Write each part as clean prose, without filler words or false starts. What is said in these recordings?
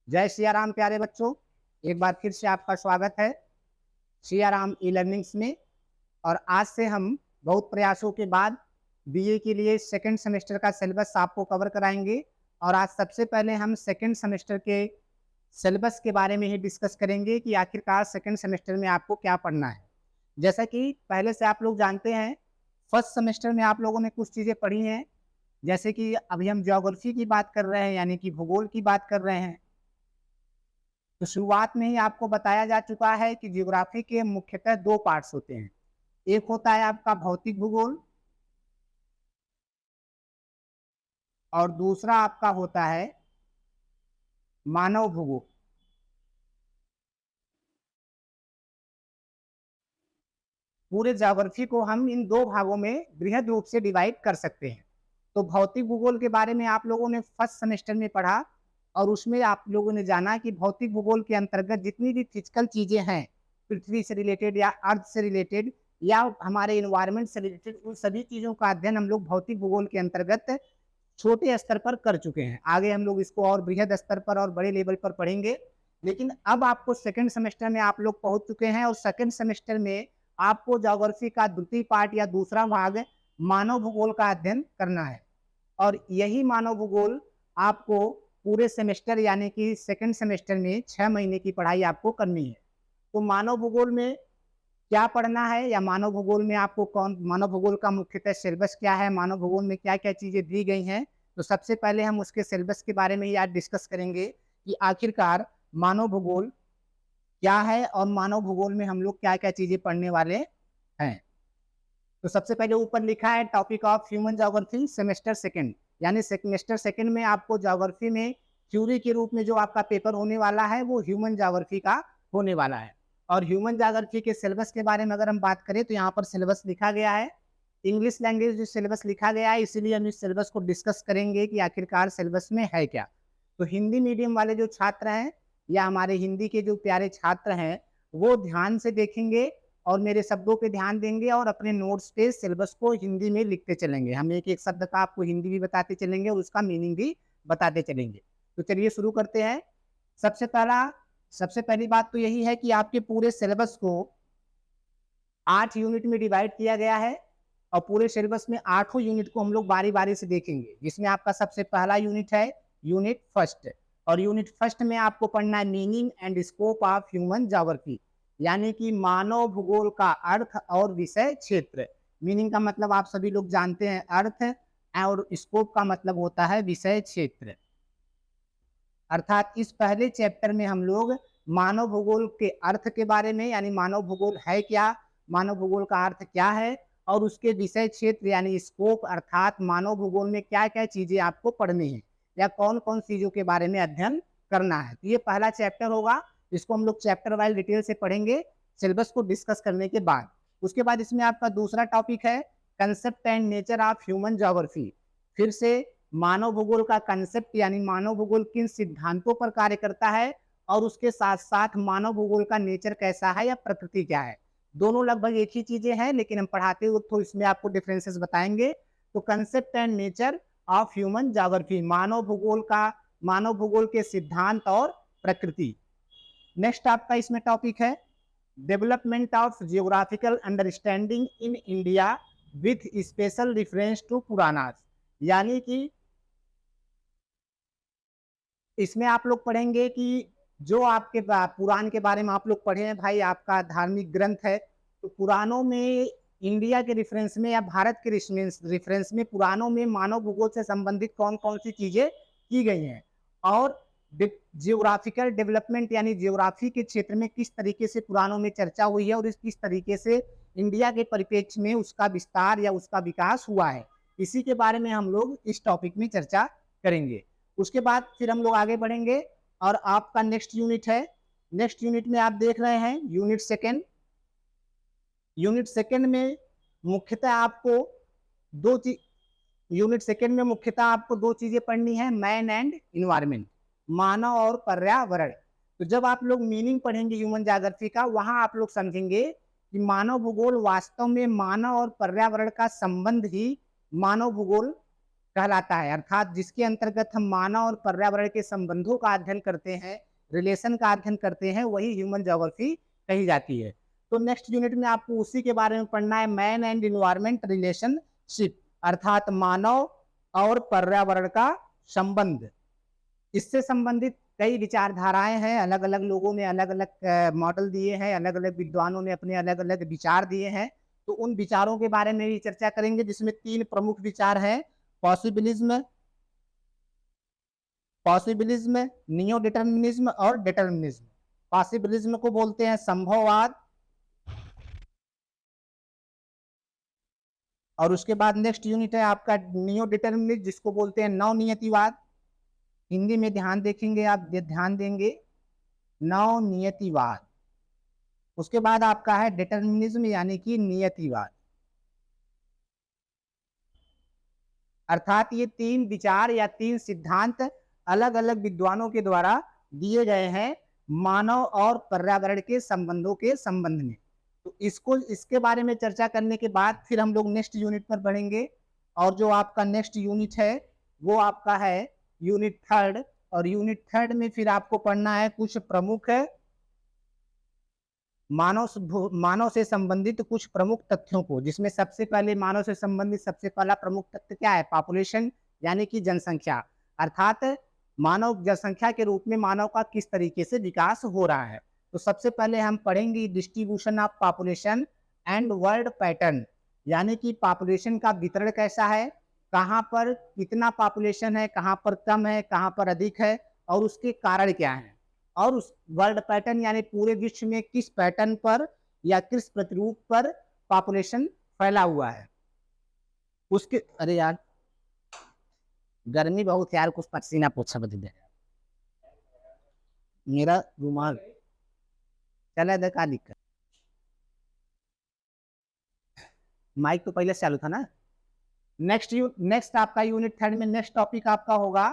जय सिया राम प्यारे बच्चों। एक बार फिर से आपका स्वागत है सिया राम ई लर्निंग्स में। और आज से हम बहुत प्रयासों के बाद बीए के लिए सेकंड सेमेस्टर का सिलेबस आपको कवर कराएंगे। और आज सबसे पहले हम सेकंड सेमेस्टर के सिलेबस के बारे में ही डिस्कस करेंगे कि आखिरकार सेकंड सेमेस्टर में आपको क्या पढ़ना है। जैसा कि पहले से आप लोग जानते हैं, फर्स्ट सेमेस्टर में आप लोगों ने कुछ चीज़ें पढ़ी हैं, जैसे कि अभी हम ज्योग्राफी की बात कर रहे हैं, यानी कि भूगोल की बात कर रहे हैं। तो शुरुआत में ही आपको बताया जा चुका है कि ज्योग्राफी के मुख्यतः दो पार्ट्स होते हैं। एक होता है आपका भौतिक भूगोल और दूसरा आपका होता है मानव भूगोल। पूरे ज्योग्राफी को हम इन दो भागों में बृहद रूप से डिवाइड कर सकते हैं। तो भौतिक भूगोल के बारे में आप लोगों ने फर्स्ट सेमेस्टर में पढ़ा और उसमें आप लोगों ने जाना कि भौतिक भूगोल के अंतर्गत जितनी भी फिजिकल चीजें हैं, पृथ्वी से रिलेटेड या अर्थ से रिलेटेड या हमारे इन्वायरमेंट से रिलेटेड, उन सभी चीजों का अध्ययन हम लोग भौतिक भूगोल के अंतर्गत छोटे स्तर पर कर चुके हैं। आगे हम लोग इसको और बृहद स्तर पर और बड़े लेवल पर पढ़ेंगे। लेकिन अब आपको सेकंड सेमेस्टर में आप लोग पहुंच चुके हैं और सेकंड सेमेस्टर में आपको ज्योग्राफी का द्वितीय पार्ट या दूसरा भाग मानव भूगोल का अध्ययन करना है। और यही मानव भूगोल आपको पूरे सेमेस्टर यानी कि सेकंड सेमेस्टर में 6 महीने की पढ़ाई आपको करनी है। तो मानव भूगोल में क्या पढ़ना है, या मानव भूगोल में आपको मानव भूगोल का मुख्यतः सिलेबस क्या है, मानव भूगोल में क्या क्या चीजें दी गई हैं। तो सबसे पहले हम उसके सिलेबस के बारे में ही आज डिस्कस करेंगे कि आखिरकार मानव भूगोल क्या है और मानव भूगोल में हम लोग क्या क्या चीजें पढ़ने वाले हैं। तो सबसे पहले ऊपर लिखा है topic of human geography semester second, यानी सेमेस्टर सेकंड में आपको ज्योग्राफी में थ्योरी के रूप में जो आपका पेपर होने वाला है वो ह्यूमन ज्योग्राफी का होने वाला है। और ह्यूमन ज्योग्राफी के सिलेबस के बारे में अगर हम बात करें तो यहाँ पर सिलेबस लिखा गया है इंग्लिश लैंग्वेज जो सिलेबस लिखा गया है, इसीलिए हम इस सिलेबस को डिस्कस करेंगे कि आखिरकार सिलेबस में है क्या। तो हिंदी मीडियम वाले जो छात्र हैं या हमारे हिंदी के जो प्यारे छात्र हैं वो ध्यान से देखेंगे और मेरे शब्दों पे ध्यान देंगे और अपने नोट्स पे सिलेबस को हिंदी में लिखते चलेंगे। हम एक एक शब्द का आपको हिंदी भी बताते चलेंगे और उसका मीनिंग भी बताते चलेंगे। तो चलिए शुरू करते हैं। सबसे पहला सबसे पहली बात तो यही है कि आपके पूरे सिलेबस को 8 यूनिट में डिवाइड किया गया है और पूरे सिलेबस में 8 यूनिट को हम लोग बारी बारी से देखेंगे, जिसमें आपका सबसे पहला यूनिट है यूनिट फर्स्ट। और यूनिट फर्स्ट में आपको पढ़ना है meaning and scope of human geography, यानी कि मानव भूगोल का अर्थ और विषय क्षेत्र। मीनिंग का मतलब आप सभी लोग जानते हैं अर्थ, और स्कोप का मतलब होता है विषय क्षेत्र। अर्थात इस पहले चैप्टर में हम लोग मानव भूगोल के अर्थ के बारे में, यानी मानव भूगोल है क्या, मानव भूगोल का अर्थ क्या है, और उसके विषय क्षेत्र यानी स्कोप, अर्थात मानव भूगोल में क्या क्या चीजें आपको पढ़नी है या कौन कौन चीजों के बारे में अध्ययन करना है। तो ये पहला चैप्टर होगा, इसको हम लोग चैप्टर वाइज डिटेल से पढ़ेंगे सिलेबस को डिस्कस करने के बाद। उसके बाद इसमें आपका दूसरा टॉपिक है concept and nature of human geography. फिर से मानव भूगोल का कंसेप्ट यानी मानव भूगोल किन सिद्धांतों पर कार्य करता है और उसके साथ साथ मानव भूगोल का नेचर कैसा है या प्रकृति क्या है। दोनों लगभग एक ही चीजें हैं, लेकिन हम पढ़ाते हुए तो इसमें आपको डिफरेंसेस बताएंगे। तो concept and nature of human geography, मानव भूगोल के सिद्धांत और प्रकृति। नेक्स्ट आपका इसमें टॉपिक है development of geographical understanding in India with special reference to Puranas, यानी कि इसमें आप लोग पढ़ेंगे कि जो आपके पुराण के बारे में आप लोग पढ़े हैं भाई, आपका धार्मिक ग्रंथ है, तो पुराणों में इंडिया के रेफरेंस में या भारत के रेफरेंस में पुराणों में मानव भूगोल से संबंधित कौन कौन सी चीजें की गई हैं और जियोग्राफिकल डेवलपमेंट यानी जियोग्राफी के क्षेत्र में किस तरीके से पुराणों में चर्चा हुई है और किस तरीके से इंडिया के परिप्रेक्ष्य में उसका विस्तार या उसका विकास हुआ है, इसी के बारे में हम लोग इस टॉपिक में चर्चा करेंगे। उसके बाद फिर हम लोग आगे बढ़ेंगे और आपका नेक्स्ट यूनिट है, नेक्स्ट यूनिट में आप देख रहे हैं यूनिट सेकेंड। यूनिट सेकेंड में मुख्यतः आपको दो चीज यूनिट सेकेंड में मुख्यतः आपको दो चीजें पढ़नी है, मैन एंड इन्वायरमेंट, मानव और पर्यावरण। तो जब आप लोग मीनिंग पढ़ेंगे ह्यूमन ज्योग्राफी का, वहां आप लोग समझेंगे कि मानव भूगोल वास्तव में मानव और पर्यावरण का संबंध ही मानव भूगोल कहलाता है, अर्थात जिसके अंतर्गत हम मानव और पर्यावरण के संबंधों का अध्ययन करते हैं, रिलेशन का अध्ययन करते हैं, वही ह्यूमन ज्योग्राफी कही जाती है। तो नेक्स्ट यूनिट में आपको उसी के बारे में पढ़ना है, मैन एंड इन्वायरमेंट रिलेशनशिप, अर्थात मानव और पर्यावरण का संबंध। इससे संबंधित कई विचारधाराएं हैं, अलग अलग लोगों ने अलग अलग मॉडल दिए हैं, अलग अलग विद्वानों ने अपने अलग अलग विचार दिए हैं। तो उन विचारों के बारे में भी चर्चा करेंगे, जिसमें 3 प्रमुख विचार हैं, पॉसिबिलिज्म, नियो डिटर्मिनिज्म और डिटर्मिनिज्म। पॉसिबिलिज्म को बोलते हैं संभववाद, और उसके बाद नेक्स्ट यूनिट है आपका नियो डिटर्मिनिज्म, जिसको बोलते हैं नवनियतिवाद। हिंदी में ध्यान देखेंगे, आप ध्यान देंगे, नवनियतिवाद। उसके बाद आपका है डिटर्मिनिज्म यानी कि नियतिवाद। अर्थात ये 3 विचार या 3 सिद्धांत अलग अलग विद्वानों के द्वारा दिए गए हैं मानव और पर्यावरण के संबंधों के संबंध में। तो इसके बारे में चर्चा करने के बाद फिर हम लोग नेक्स्ट यूनिट पर बढ़ेंगे, और जो आपका नेक्स्ट यूनिट है वो आपका है यूनिट 3, और यूनिट 3 में फिर आपको पढ़ना है कुछ प्रमुख मानव से संबंधित कुछ प्रमुख तथ्यों को, जिसमें सबसे पहले मानव से संबंधित सबसे पहला प्रमुख तथ्य क्या है, पॉपुलेशन यानी कि जनसंख्या। अर्थात मानव जनसंख्या के रूप में मानव का किस तरीके से विकास हो रहा है। तो सबसे पहले हम पढ़ेंगे distribution of population and world pattern, यानी कि पॉपुलेशन का वितरण कैसा है, कहाँ पर कितना पॉपुलेशन है, कहाँ पर कम है, कहाँ पर अधिक है, और उसके कारण क्या है, और उस वर्ल्ड पैटर्न यानी पूरे विश्व में किस पैटर्न पर या किस प्रतिरूप पर पॉपुलेशन फैला हुआ है उसके। अरे यार गर्मी बहुत यार, कुछ पसीना पोछा बदल दे मेरा रुमाल, चला दे का दिक्कत, माइक तो पहले से चालू था ना। नेक्स्ट आपका यूनिट 3 में नेक्स्ट टॉपिक आपका होगा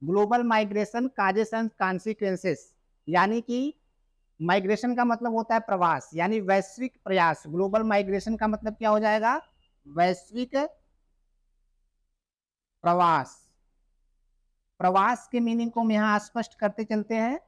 global migration causes and consequences, यानी कि माइग्रेशन का मतलब होता है प्रवास, यानी वैश्विक प्रयास। ग्लोबल माइग्रेशन का मतलब क्या हो जाएगा, वैश्विक प्रवास। प्रवास के मीनिंग को हम यहाँ स्पष्ट करते चलते हैं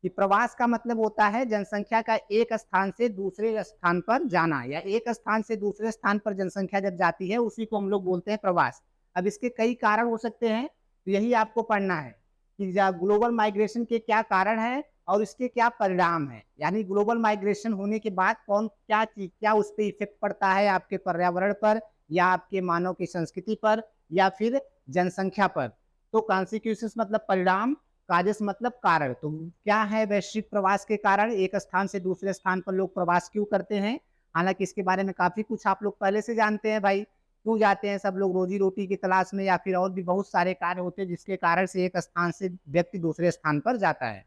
कि प्रवास का मतलब होता है जनसंख्या का एक स्थान से दूसरे स्थान पर जाना, या एक स्थान से दूसरे स्थान पर जनसंख्या जब जाती है उसी को हम लोग बोलते हैं प्रवास। अब इसके कई कारण हो सकते हैं, तो यही आपको पढ़ना है कि ग्लोबल माइग्रेशन के क्या कारण है और इसके क्या परिणाम है, यानी ग्लोबल माइग्रेशन होने के बाद कौन क्या चीज क्या उस पर इफेक्ट पड़ता है, आपके पर्यावरण पर या आपके मानव की संस्कृति पर या फिर जनसंख्या पर। तो कॉन्सिक्वेंसेस मतलब परिणाम, काजेस मतलब कारण। तो क्या है वैश्विक प्रवास के कारण, एक स्थान से दूसरे स्थान पर लोग प्रवास क्यों करते हैं। हालांकि इसके बारे में काफी कुछ आप लोग पहले से जानते हैं भाई, क्यों जाते हैं सब लोग, रोजी रोटी की तलाश में या फिर और भी बहुत सारे कार्य होते हैं जिसके कारण से एक स्थान से व्यक्ति दूसरे स्थान पर जाता है।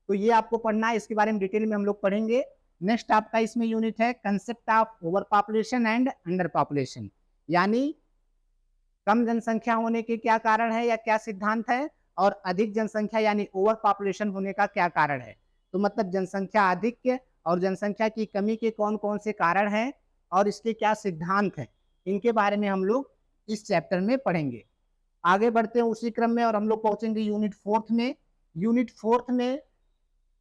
तो ये आपको पढ़ना है, इसके बारे में डिटेल में हम लोग पढ़ेंगे। नेक्स्ट आपका इसमें यूनिट है concept of over population and under population, यानी कम जनसंख्या होने के क्या कारण है या क्या सिद्धांत है, और अधिक जनसंख्या यानी ओवर पॉपुलेशन होने का क्या कारण है। तो मतलब जनसंख्या अधिक और जनसंख्या की कमी के कौन कौन से कारण हैं और इसके क्या सिद्धांत हैं, इनके बारे में हम लोग इस चैप्टर में पढ़ेंगे। आगे बढ़ते हैं उसी क्रम में और हम लोग पहुंचेंगे यूनिट 4 में। यूनिट 4 में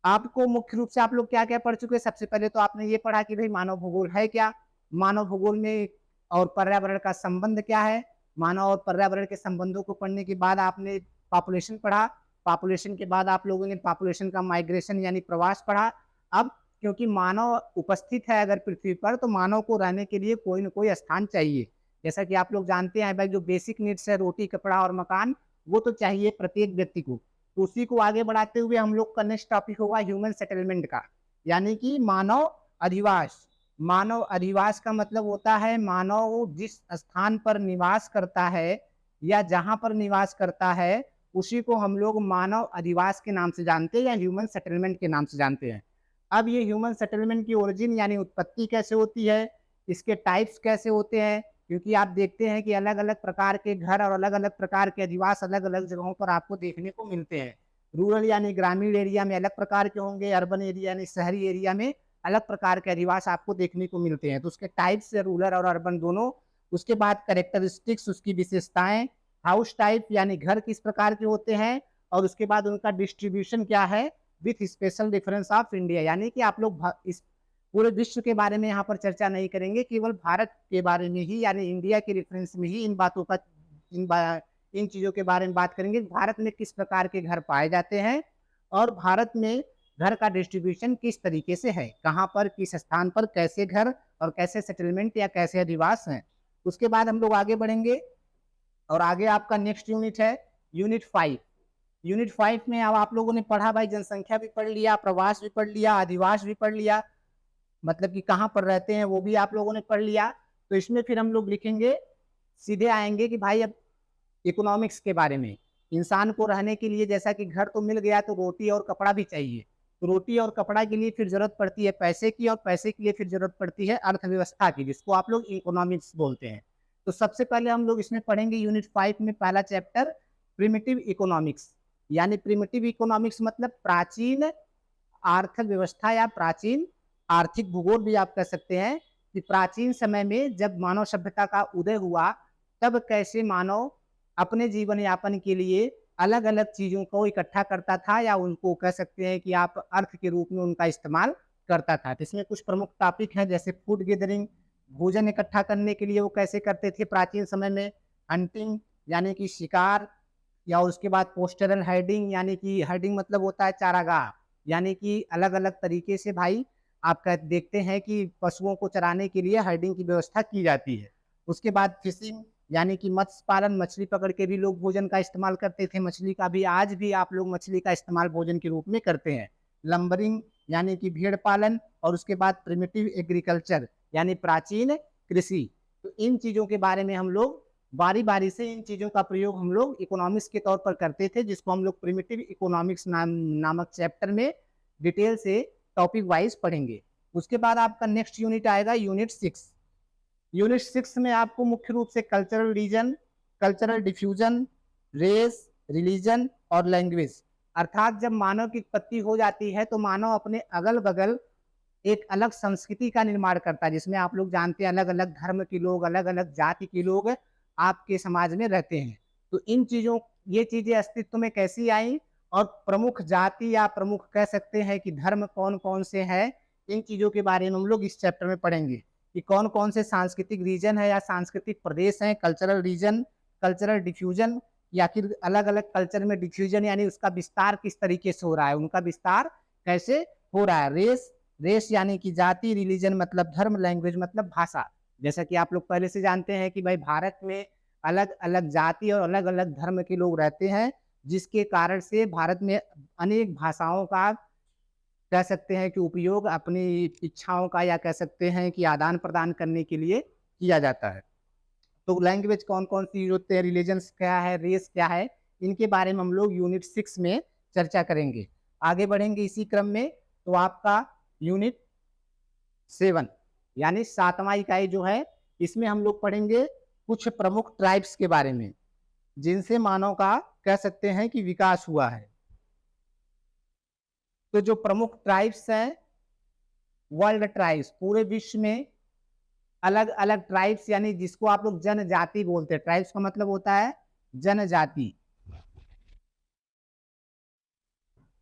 आपको मुख्य रूप से आप लोग क्या क्या पढ़ चुके हैं। सबसे पहले तो आपने ये पढ़ा कि भाई मानव भूगोल है क्या, मानव भूगोल में और पर्यावरण का संबंध क्या है। मानव और पर्यावरण के संबंधों को पढ़ने के बाद आपने पॉपुलेशन पढ़ा, पॉपुलेशन के बाद आप लोगों ने पॉपुलेशन का माइग्रेशन यानी प्रवास पढ़ा। अब क्योंकि मानव उपस्थित है अगर पृथ्वी पर, तो मानव को रहने के लिए कोई न कोई स्थान चाहिए। जैसा कि आप लोग जानते हैं भाई, जो बेसिक नीड्स है रोटी कपड़ा और मकान, वो तो चाहिए प्रत्येक व्यक्ति को। तो उसी को आगे बढ़ाते हुए हम लोग का नेक्स्ट टॉपिक होगा ह्यूमन सेटलमेंट का, यानी कि मानव अधिवास। मानव अधिवास का मतलब होता है मानव जिस स्थान पर निवास करता है या जहां पर निवास करता है उसी को हम लोग मानव अधिवास के नाम से जानते हैं या ह्यूमन सेटलमेंट के नाम से जानते हैं। अब ये ह्यूमन सेटलमेंट की ओरिजिन यानी उत्पत्ति कैसे होती है, इसके टाइप्स कैसे होते हैं, क्योंकि आप देखते हैं कि अलग अलग प्रकार के घर और अलग अलग प्रकार के अधिवास अलग अलग जगहों पर आपको देखने को मिलते हैं। रूरल यानी ग्रामीण एरिया में अलग प्रकार के होंगे, अर्बन एरिया यानी शहरी एरिया में अलग प्रकार के अधिवास आपको देखने को मिलते हैं। तो उसके टाइप्स रूरल और अर्बन दोनों, उसके बाद कैरेक्टरिस्टिक्स उसकी विशेषताएं, हाउस टाइप यानी घर किस प्रकार के होते हैं, और उसके बाद उनका डिस्ट्रीब्यूशन क्या है, with special difference of India, यानी कि आप लोग इस पूरे विश्व के बारे में यहाँ पर चर्चा नहीं करेंगे, केवल भारत के बारे में ही यानी इंडिया के रेफरेंस में ही इन बातों का इन चीज़ों के बारे में बात करेंगे। भारत में किस प्रकार के घर पाए जाते हैं और भारत में घर का डिस्ट्रीब्यूशन किस तरीके से है, कहाँ पर किस स्थान पर कैसे घर और कैसे सेटलमेंट या कैसे अधिवास हैं। उसके बाद हम लोग आगे बढ़ेंगे और आगे आपका नेक्स्ट यूनिट है यूनिट 5। यूनिट 5 में अब आप लोगों ने पढ़ा भाई, जनसंख्या भी पढ़ लिया, प्रवास भी पढ़ लिया, अधिवास भी पढ़ लिया, मतलब कि कहाँ पर रहते हैं वो भी आप लोगों ने पढ़ लिया। तो इसमें फिर हम लोग लिखेंगे, सीधे आएंगे कि भाई अब इकोनॉमिक्स के बारे में। इंसान को रहने के लिए जैसा कि घर तो मिल गया तो रोटी और कपड़ा भी चाहिए, तो रोटी और कपड़ा के लिए फिर जरूरत पड़ती है पैसे की, और पैसे के लिए फिर जरूरत पड़ती है अर्थव्यवस्था की, जिसको आप लोग इकोनॉमिक्स बोलते हैं। तो सबसे पहले हम लोग इसमें पढ़ेंगे यूनिट 5 में पहला चैप्टर प्रिमिटिव इकोनॉमिक्स, यानी प्रिमिटिव इकोनॉमिक्स मतलब प्राचीन अर्थव्यवस्था या प्राचीन आर्थिक भूगोल भी आप कह सकते हैं, कि प्राचीन समय में जब मानव सभ्यता का उदय हुआ तब कैसे मानव अपने जीवन यापन के लिए अलग अलग चीजों को इकट्ठा करता था, या उनको कह सकते हैं कि आप अर्थ के रूप में उनका इस्तेमाल करता था। तो इसमें कुछ प्रमुख टॉपिक हैं, जैसे फूड गैदरिंग, भोजन इकट्ठा करने के लिए वो कैसे करते थे प्राचीन समय में, हंटिंग यानी कि शिकार, या उसके बाद पोस्टरल हर्डिंग, यानी कि हर्डिंग मतलब होता है चारागाह, यानी कि अलग अलग तरीके से भाई आप देखते हैं कि पशुओं को चराने के लिए हर्डिंग की व्यवस्था की जाती है। उसके बाद फिशिंग यानी कि मत्स्य पालन, मछली पकड़ के भी लोग भोजन का इस्तेमाल करते थे, मछली का भी आज भी आप लोग मछली का इस्तेमाल भोजन के रूप में करते हैं। लंबरिंग यानी कि भेड़ पालन, और उसके बाद प्रिमिटिव एग्रीकल्चर यानी प्राचीन कृषि। तो इन चीज़ों के बारे में हम लोग बारी बारी से इन चीज़ों का प्रयोग हम लोग इकोनॉमिक्स के तौर पर करते थे, जिसको हम लोग प्रिमिटिव इकोनॉमिक्स नामक चैप्टर में डिटेल से टॉपिक वाइज पढ़ेंगे। उसके बाद आपका नेक्स्ट यूनिट आएगा यूनिट 6। यूनिट 6 में आपको मुख्य रूप से cultural region, cultural diffusion, race, religion और लैंग्वेज, अर्थात जब मानव की उत्पत्ति हो जाती है तो मानव अपने अगल बगल एक अलग संस्कृति का निर्माण करता है, जिसमें आप लोग जानते हैं अलग अलग धर्म के लोग, अलग अलग जाति के लोग आपके समाज में रहते हैं। तो इन चीज़ों ये चीज़ें अस्तित्व में कैसी आई, और प्रमुख जाति या प्रमुख कह सकते हैं कि धर्म कौन कौन से हैं, इन चीज़ों के बारे में हम लोग इस चैप्टर में पढ़ेंगे कि कौन कौन से सांस्कृतिक रीजन है या सांस्कृतिक प्रदेश हैं, कल्चरल रीजन, कल्चरल डिफ्यूजन, या फिर अलग अलग कल्चर में डिफ्यूजन यानी उसका विस्तार किस तरीके से हो रहा है, उनका विस्तार कैसे हो रहा है। रेस, रेस यानी कि जाति, रिलीजन मतलब धर्म, लैंग्वेज मतलब भाषा। जैसा कि आप लोग पहले से जानते हैं कि भाई भारत में अलग अलग जाति और अलग अलग धर्म के लोग रहते हैं, जिसके कारण से भारत में अनेक भाषाओं का कह सकते हैं कि उपयोग अपनी इच्छाओं का या कह सकते हैं कि आदान प्रदान करने के लिए किया जाता है। तो लैंग्वेज कौन कौन सी होते हैं, रिलीजन्स क्या है, रेस क्या है, इनके बारे में हम लोग यूनिट 6 में चर्चा करेंगे। आगे बढ़ेंगे इसी क्रम में, तो आपका यूनिट 7 यानी 7वां इकाई जो है, इसमें हम लोग पढ़ेंगे कुछ प्रमुख ट्राइब्स के बारे में, जिनसे मानव का कह सकते हैं कि विकास हुआ है। तो जो प्रमुख ट्राइब्स हैं, वर्ल्ड ट्राइब्स, पूरे विश्व में अलग अलग ट्राइब्स यानी जिसको आप लोग जनजाति बोलते हैं, ट्राइब्स का मतलब होता है जनजाति।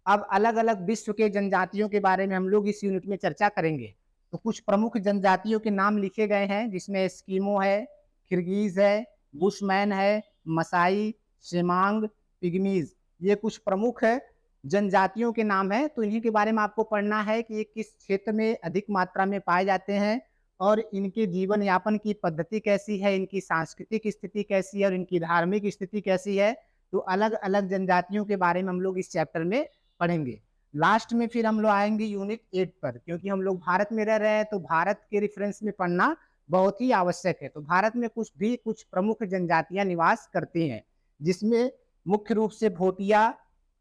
अब अलग अलग विश्व के जनजातियों के बारे में हम लोग इस यूनिट में चर्चा करेंगे। तो कुछ प्रमुख जनजातियों के नाम लिखे गए हैं, जिसमें एस्किमो है, किर्गिज है, बुशमैन है, मसाई, शेमांग, पिग्मीज, ये कुछ प्रमुख है जनजातियों के नाम है। तो इन्हीं के बारे में आपको पढ़ना है कि ये किस क्षेत्र में अधिक मात्रा में पाए जाते हैं, और इनके जीवन यापन की पद्धति कैसी है, इनकी सांस्कृतिक स्थिति कैसी है और इनकी धार्मिक स्थिति कैसी है। तो अलग अलग जनजातियों के बारे में हम लोग इस चैप्टर में पढ़ेंगे। लास्ट में फिर हम लोग आएंगे यूनिट 8 पर, क्योंकि हम लोग भारत में रह रहे हैं तो भारत के रेफरेंस में पढ़ना बहुत ही आवश्यक है। तो भारत में कुछ प्रमुख जनजातियां निवास करती हैं, जिसमें मुख्य रूप से भोटिया,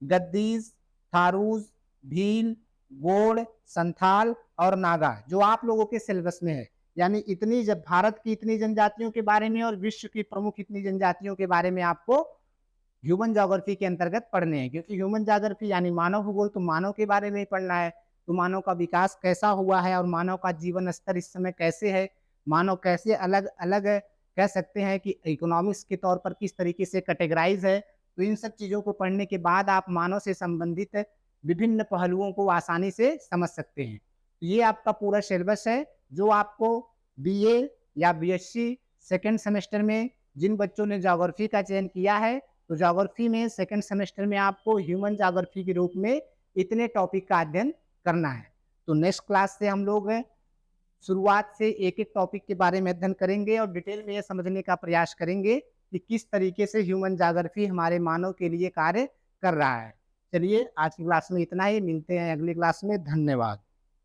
गद्दीज, थारूज, भील, गोंड, संथाल और नागा, जो आप लोगों के सिलेबस में है। यानी इतनी जब भारत की इतनी जनजातियों के बारे में और विश्व की प्रमुख इतनी जनजातियों के बारे में आपको ह्यूमन ज्योग्राफी के अंतर्गत पढ़ने हैं, क्योंकि ह्यूमन ज्योग्राफी यानी मानव भूगोल, तो मानव के बारे में ही पढ़ना है। तो मानव का विकास कैसा हुआ है और मानव का जीवन स्तर इस समय कैसे है, मानव कैसे अलग अलग कह सकते हैं कि इकोनॉमिक्स के तौर पर किस तरीके से कैटेगराइज़ है। तो इन सब चीज़ों को पढ़ने के बाद आप मानव से संबंधित विभिन्न पहलुओं को आसानी से समझ सकते हैं। ये आपका पूरा सिलेबस है, जो आपको बीए या बीएससी सेकंड सेमेस्टर में जिन बच्चों ने ज्योग्राफी का चयन किया है, तो ज्योग्राफी में सेकंड सेमेस्टर में आपको ह्यूमन ज्योग्राफी के रूप में इतने टॉपिक का अध्ययन करना है। तो नेक्स्ट क्लास से हम लोग शुरुआत से एक-एक टॉपिक के बारे में अध्ययन करेंगे और डिटेल में ये समझने का प्रयास करेंगे कि किस तरीके से ह्यूमन ज्योग्राफी हमारे मानव के लिए कार्य कर रहा है। चलिए आज की क्लास में इतना ही, मिलते हैं अगली क्लास में। धन्यवाद।